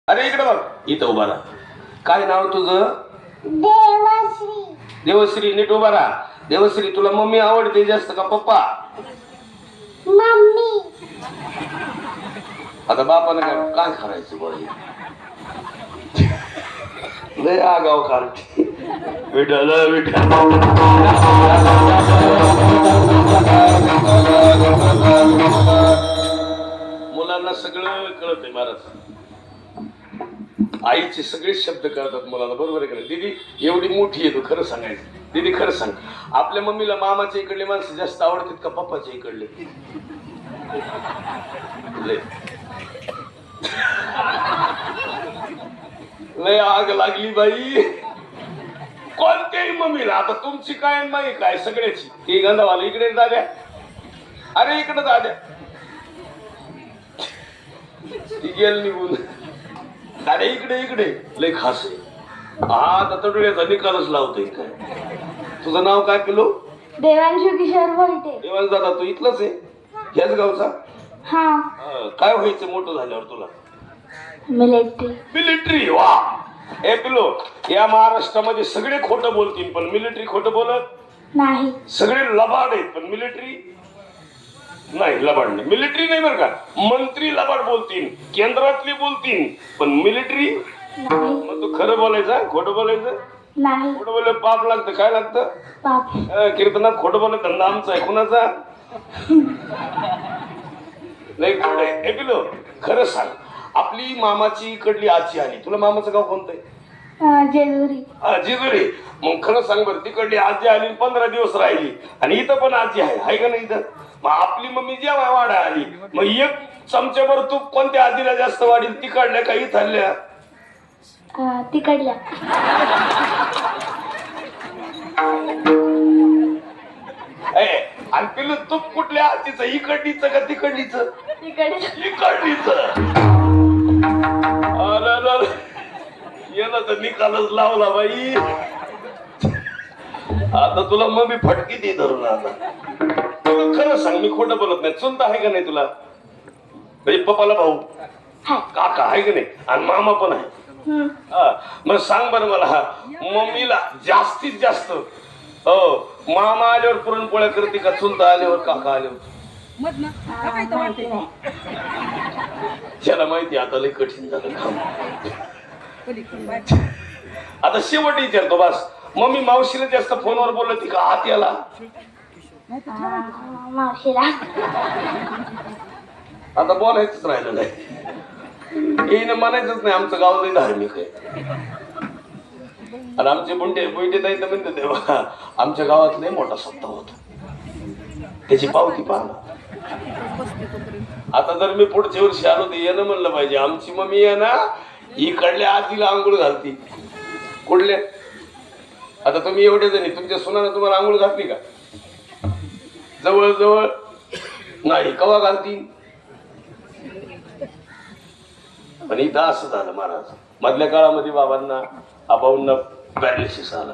अरे इकडे बघ, इथं उभा राहा. काय नाव तुझं? देवश्री. देवश्री. नीट उभा राहा. देवश्री, तुला मम्मी आवडते जास्त का पप्पा? मम्मी. आता बापानं काय करायचं बरं? लय आगाव काढते. विठ्ठल विठ्ठल. मुलांना सगळं कळतंय महाराज. आईचे सगळे शब्द कळतात मुलाला, बरोबर आहे का नाही? दीदी एवढी मोठी आहे, तू खरं सांगायचं. दीदी खरं सांग, आपल्या मम्मीला मामाच्या इकडले माणसं जास्त आवडतात का पप्पाच्या इकडले? लय आग लागली बाई कोणत्याही मम्मीला. आता तुमची काय माई काय सगळ्याची. ही गंधावाला इकडे दाद्या, अरे इकडे दाद्या, ती गेल निघून. दाद्या इकडे इकडे. लय खास आहे. हा तडुळ्याचा निकालच लावतोय काय. तुझं नाव काय पिलो? देवांशू किशोर बोलते. देवांश दादा, तू इथलाच आहे? ह्याच गावचा? हा. काय व्हायचं मोठं झाल्यावर तुला? मिलिटरी. मिलिटरी. वा. ए पिलो, या महाराष्ट्रामध्ये सगळे खोटं बोलतील पण मिलिटरी खोटं बोलत नाही. सगळे लबाड आहेत पण मिलिटरी नाही. लबाड नाही, मिलिटरी नाही बरं का. मंत्री लबाड बोलतील, केंद्रातली बोलतील पण मिलिटरी नाही. मग तू खरं बोलायचं खोटं बोलायचं? नाही. खोटं बोलायला पाप लागतं. काय लागतं? पाप. कीर्तनात खोटं बोलायचं धंदा आमचा आहे. कुणाचा? नाही खोट आहे. ए पिलो, खरं सांग, आपली मामाची इकडली आजी आली. तुला मामाचं गाव कोणतं आहे? जेजुरी. जेजुरी. मग खरं सांग बरं, तिकडली आजी आली 15 दिवस राहिली आणि इथं पण आजी आहे का नाही? इथं मग आपली मम्मी जेव्हा वाढा आली, मग एक चमच्याभर तूप कोणत्या आजीला जास्त वाढील? तिकडल्या का इथल्या? तिकडल्या. आणि पिलू तूप कुठल्या आजीचं? इकडलीच का तिकडलीच? इकडलीच. याला तर निकालच लावला बाई. आता तुला मम्मी फटकी दे धरून. आता तुला खरं सांग, मी खोटं बोलत नाही. चुलत आहे का नाही तुला? म्हणजे पप्पाला भाऊ काका आहे का नाही? आणि मामा पण आहे. मग सांग बरं मला, मम्मीला जास्तीत जास्त मामा आल्यावर पुरणपोळ्या करते का चुलता आल्यावर काका आल्यावर? त्याला माहिती आता लय कठीण झालं काम. आता शेवट विचारतो बस, मम्मी मावशीला जास्त फोनवर बोलत का आत्याला? मावशीला. आता बोलायचंच राहिलं नाही. येईन म्हणायचंच नाही आमचं गाव लय धार्मिक आहे. आणि आमचे बुंटे नाही तर म्हणते तेव्हा आमच्या गावात लय मोठा सप्ताह होता. त्याची पावती पाहा. आता जर मी पुढच्या वर्षी आलो तर येणं म्हणलं पाहिजे, आमची मम्मी आहे ना इकडल्या आजीला आंघोळ घालती. कुठल्या? आता तुम्ही एवढे जणी, तुमच्या सुनानं तुम्हाला आंघोळ घातली का? जवळ जवळ नाही. कवा घालती? पण इथं असं झालं महाराज, मधल्या काळामध्ये बाबांना आबाऊंना पॅरालिसिस आला.